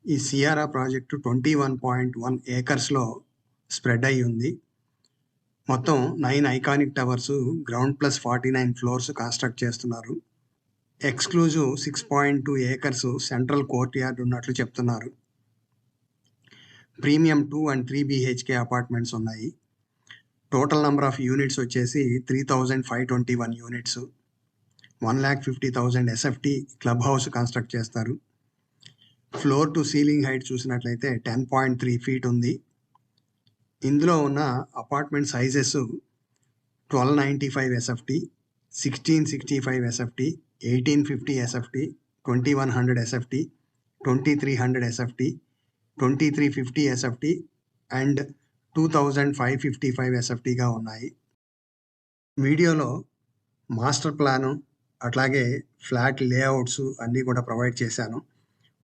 ఈ Sierra project 21.1 ఏకర్స్‌లో spread అయ్యి ఉంది. మొత్తం 9 iconic towers ground plus 49 floors construct చేస్తున్నారు. ఎక్స్‌క్లూజివ్ 6.2 ఏకర్స్ సెంట్రల్ కోర్ట్‌యార్డ్ ఉన్నట్లు చెప్తున్నారు. ప్రీమియం 2 అండ్ 3 బీహెచ్‌కే అపార్ట్మెంట్స్ ఉన్నాయి. టోటల్ నంబర్ ఆఫ్ యూనిట్స్ వచ్చేసి 3,521 units. 1,50,000 SFT club house construct చేస్తారు. ఫ్లోర్ టు సీలింగ్ హైట్ చూసినట్లయితే 10.3 ఫీట్ ఉంది. ఇందులో ఉన్న apartment sizes 1,295 SFT, 1,665 SFT, 1,850 SFT, 2,100 SFT, 2,300 SFT, 2,350 SFT and 2,555 ఎస్ఎఫ్టీగా ఉన్నాయి. వీడియోలో మాస్టర్ ప్లాను, అట్లాగే ఫ్లాట్ లేఅవుట్స్ అన్నీ కూడా ప్రొవైడ్ చేశాను.